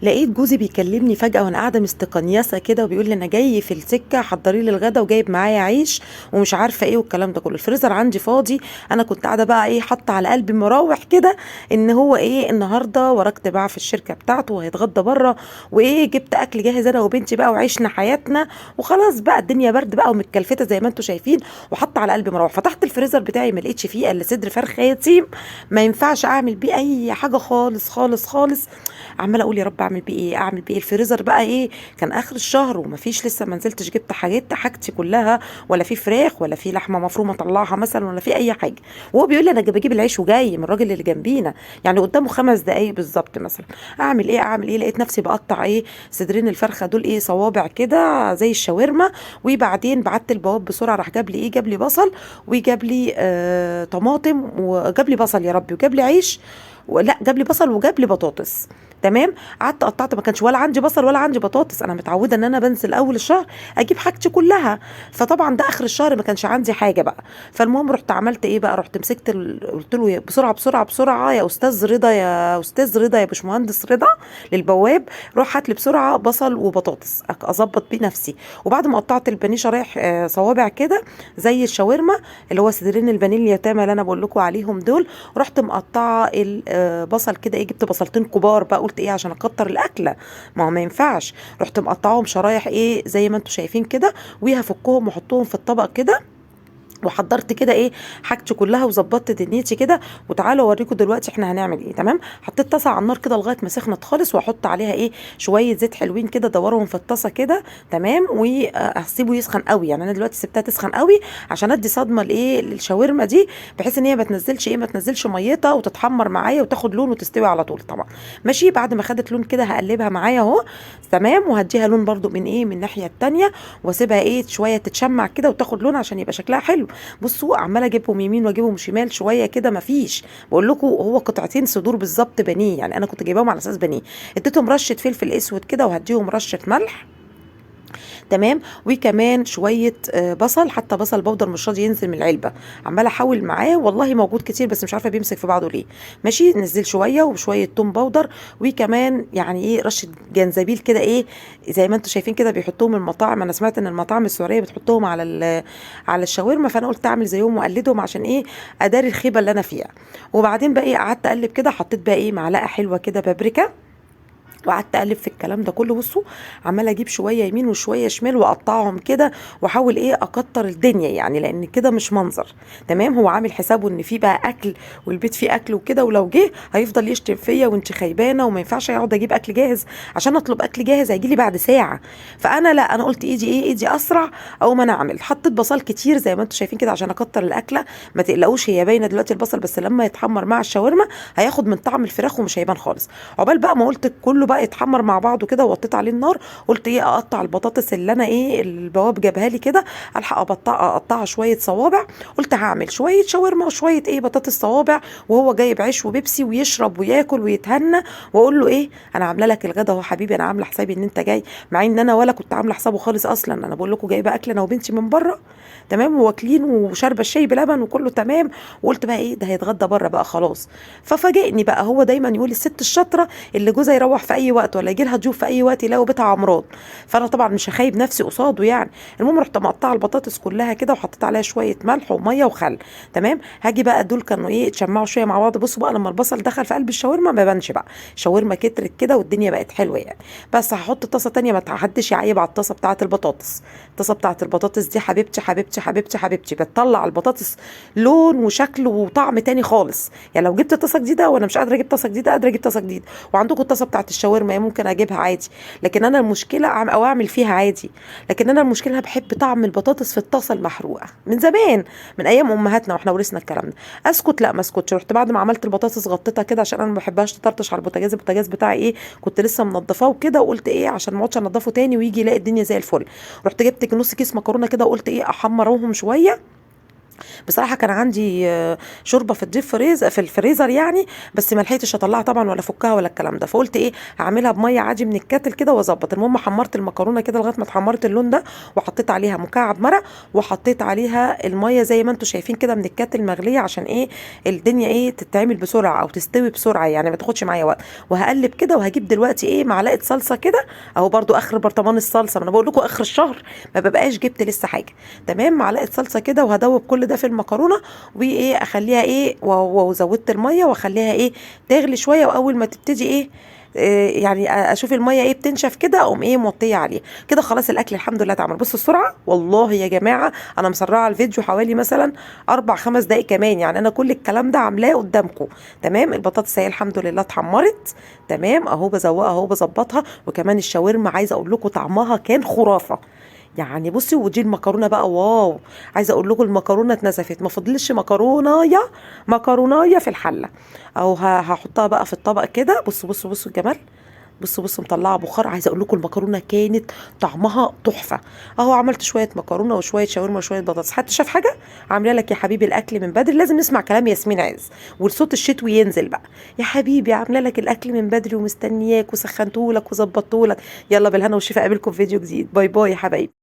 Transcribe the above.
لقيت جوزي بيكلمني فجأة وانا قاعدة مستقنيسة كده وبيقول لي انا جاي في السكة حضري لي الغدا وجايب معايا عيش ومش عارفة ايه والكلام ده كله. الفريزر عندي فاضي، انا كنت قاعدة بقى ايه حاطة على قلبي مراوح كده ان هو ايه النهاردة وراك تباع في الشركة بتاعته وهيتغدى بره، وايه جبت اكل جاهز انا وبنتي بقى وعيشنا حياتنا وخلاص بقى الدنيا برد بقى ومتكلفتة زي ما انتم شايفين. وحاطة على قلبي مراوح، فتحت الفريزر بتاعي ما لقيتش فيه الا صدر فرخة يتيم، ما ينفعش اعمل بيه اي حاجة خالص خالص خالص. عماله اقول يا رب اعمل بيه ايه اعمل بيه إيه؟ الفريزر بقى ايه، كان اخر الشهر ومفيش لسه ما نزلتش جبت حاجتي كلها، ولا في فراخ ولا في لحمه مفرومه اطلعها مثلا ولا في اي حاجه. وهو بيقول لي انا بجيب العيش وجاي من الراجل اللي جنبينا، يعني قدامه 5 دقايق بالظبط مثلا. اعمل ايه لقيت نفسي بقطع ايه صدرين الفرخه دول ايه صوابع كده زي الشاورما. وبعدين بعت البواب بسرعه راح جاب لي ايه، جاب لي بصل وجاب لي طماطم وجاب لي بصل يا ربي وجاب لي عيش. لا جاب لي بصل وجاب لي بطاطس. تمام. قعدت قطعت، ما كانش ولا عندي بصل ولا عندي بطاطس، انا متعوده ان انا بنزل اول الشهر اجيب حاجتي كلها، فطبعا ده اخر الشهر ما كانش عندي حاجه بقى. فالمهم رحت عملت ايه بقى، رحت مسكت قلت له بسرعه بسرعه بسرعه يا استاذ رضا يا استاذ رضا يا باشمهندس رضا للبواب، روح هات لي بسرعه بصل وبطاطس اظبط بيه نفسي. وبعد ما قطعت البانيه شرايح صوابع كده زي الشاورما، اللي هو صدرين البانيه اليتامى اللي انا بقول لكم عليهم دول، رحت مقطعه البصل كده ايه، جبت بصلتين كبار بقى قلت ايه عشان اكتر الاكله، ما هو ما ينفعش. رحت مقطعهم شرايح ايه زي ما انتم شايفين كده، وهفكهم واحطهم في الطبق كده. وحضرت كده ايه حاجتي كلها وظبطت دنيتي كده. وتعالوا اوريكم دلوقتي احنا هنعمل ايه. تمام. حطيت طاسه على النار كده لغايه ما سخنت خالص، واحط عليها ايه شويه زيت حلوين كده دورهم في الطاسه كده. تمام. وهسيبه يسخن قوي، يعني انا دلوقتي سبتها تسخن قوي عشان ادي صدمه لايه للشاورما دي، بحيث ان هي ما تنزلش ميتها وتتحمر معايا وتاخد لون وتستوي على طول طبعا. ماشي. بعد ما خدت لون كده هقلبها معايا اهو. تمام. وهديها لون برضو من ايه من الناحيه التانيه، واسيبها ايه شويه تتشمع كده وتاخد لون عشان يبقى شكلها حلو. بصوا عماله اجيبهم يمين واجيبهم شمال شويه كده، مفيش. بقول لكم هو قطعتين صدور بالظبط بانيه، يعني انا كنت جايباهم على اساس بانيه. اديتهم رشه فلفل اسود كده وهديهم رشه ملح. تمام. وكمان شويه بصل، حتى بصل بودر مش راضي ينزل من العلبه، عماله احاول معاه والله موجود كتير بس مش عارفه بيمسك في بعضه ليه. ماشي. نزل شويه وشويه توم بودر، وكمان يعني ايه رشه جنزبيل كده ايه زي ما انتم شايفين كده بيحطوهم المطاعم. انا سمعت ان المطاعم السوريه بتحطهم على على الشاورما، فانا قلت اعمل زيهم واقلدهم عشان ايه اداري الخيبه اللي انا فيها. وبعدين بقى ايه قعدت اقلب كده، حطيت بقى ايه معلقه حلوه كده بابريكا، وقعدت اقلب في الكلام ده كله. بصوا عماله اجيب شويه يمين وشويه شمال واقطعهم كده، واحاول ايه اكتر الدنيا يعني لان كده مش منظر. تمام. هو عامل حسابه ان في بقى اكل والبيت فيه اكل وكده، ولو جه هيفضل يشتم فيا وانت خيبانه وما ينفعش اقعد اجيب اكل جاهز، عشان اطلب اكل جاهز هيجي لي بعد ساعه. فانا لا، انا قلت ايدي اسرع او ما انا اعمل. حطيت بصل كتير زي ما انتم شايفين كده عشان اكتر الاكله. ما تقلقوش هي باينه دلوقتي البصل، بس لما يتحمر مع الشاورما هياخد من طعم الفراخ ومش هيبان خالص. عقبال بقى ما قلت كله بقى يتحمر مع بعضه كده وطيت عليه النار، قلت ايه اقطع البطاطس اللي انا ايه البواب جابها لي كده، الحق اقطعها شويه صوابع. قلت هعمل شويه شاورما وشويه ايه بطاطس صوابع، وهو جايب عيش وبيبسي ويشرب وياكل ويتهنى. واقول له ايه انا عامله لك الغدا اهو حبيبي، انا عامله حسابي ان انت جاي، مع ان انا ولا كنت عامله حسابه خالص اصلا. انا بقول لكم جايبه اكل انا وبنتي من بره. تمام. واكلين وشاربه الشاي بلبن وكله تمام. وقلت بقى ايه ده هيتغدى بره بقى خلاص. ففاجئني بقى، هو دايما يقول الست الشاطره اللي جوزها يروح في اي وقت ولا يجي لها ضيوف في اي وقت يلاقوا بيتها عمران. فانا طبعا مش هخيب نفسي قصاده يعني. المهم رحت مقطعه البطاطس كلها كده وحطيت عليها شويه ملح وميه وخل. تمام. هاجي بقى دول كانوا ايه اتشمعوا شويه مع بعض. بصوا بقى لما البصل دخل في قلب الشاورما ما بانش بقى، الشاورما كترت كده والدنيا بقت حلوه يعني. بس هحط طاسه تانية، ما حدش يعيب على الطاسه بتاعه البطاطس. الطاسه بتاعه البطاطس دي حبيبتي حبيبتي حبيبتي حبيبتي بتطلع البطاطس لون وشكل وطعم تاني خالص. يعني لو جبت طاسه جديده وانا مش قادره اجيب طاسه جديده، قادره اجيب طاسه جديده. وعندكم الطاسه بتاعه الشاورما ممكن اجيبها عادي، لكن انا المشكله او اعمل فيها عادي. لكن انا المشكله بحب طعم البطاطس في الطاسه المحروقه من زمان، من ايام امهاتنا واحنا ورثنا الكلام ده. اسكت لا ما اسكتش. رحت بعد ما عملت البطاطس غطيتها كده عشان انا ما بحبهاش تطرطش على البوتاجاز. البوتاجاز بتاعي ايه كنت لسه منضفاه وكده، وقلت ايه عشان ما اقعدش انضفه تاني ويجي يلاقي الدنيا زي الفل. رحت جبت نص كيس مكرونه كده وقلت ايه احمرهم شويه بصراحة كان عندي شوربة في الديب فريز في الفريزر يعني، بس ما لحقتش اطلعها طبعا ولا افكها ولا الكلام ده، فقلت ايه هعملها بميه عادي من الكاتل كده واظبط. المهم حمرت المكرونه كده لغايه ما اتحمرت اللون ده، وحطيت عليها مكعب مرق، وحطيت عليها الميه زي ما انتم شايفين كده من الكاتل مغليه، عشان ايه الدنيا ايه تتعمل بسرعه او تستوي بسرعه يعني ما تاخدش معايا وقت. وهقلب كده، وهجيب دلوقتي ايه معلقه صلصه كده اهو، برضو اخر برطمان الصلصه، ما انا بقول لكم اخر الشهر ما ببقاش جبت لسه حاجه. تمام، معلقه صلصه كده، وهدوب كل ده في المكرونه، وايه اخليها ايه وزودت الميه واخليها ايه تغلي شويه، واول ما تبتدي ايه يعني اشوف الميه ايه بتنشف كده، اقوم ايه موطيه عليه كده. خلاص الاكل الحمد لله اتعمل. بصوا السرعه والله يا جماعه، انا مسرعه الفيديو حوالي مثلا 4 5 دقايق كمان يعني، انا كل الكلام ده عاملاه قدامكم. تمام، البطاطس هي الحمد لله اتحمرت. تمام اهو بزوقها اهو بظبطها. وكمان الشاورما عايزه اقول لكم طعمها كان خرافه يعني. بصي، ودي المكرونه بقى واو، عايزه اقول لكم المكرونه اتنزفت، ما فضلش مكرونايه مكرونايه في الحله. او هحطها بقى في الطبق كده. بصوا بصوا بصوا الجمال، بصوا بصوا مطلعه بخار. عايزه اقول لكم المكرونه كانت طعمها تحفه. اهو عملت شويه مكرونه وشويه شاورما وشويه بطاطس. حد شاف حاجه؟ عامله لك يا حبيبي الاكل من بدري. لازم نسمع كلام ياسمين عز والصوت الشتوي ينزل بقى. يا حبيبي عامله لك الاكل من بدري ومستنياك وسخنتهولك وظبطتهولك. يلا بالهنا والشفا، اقابلكم في فيديو جديد. باي باي يا حبايبي.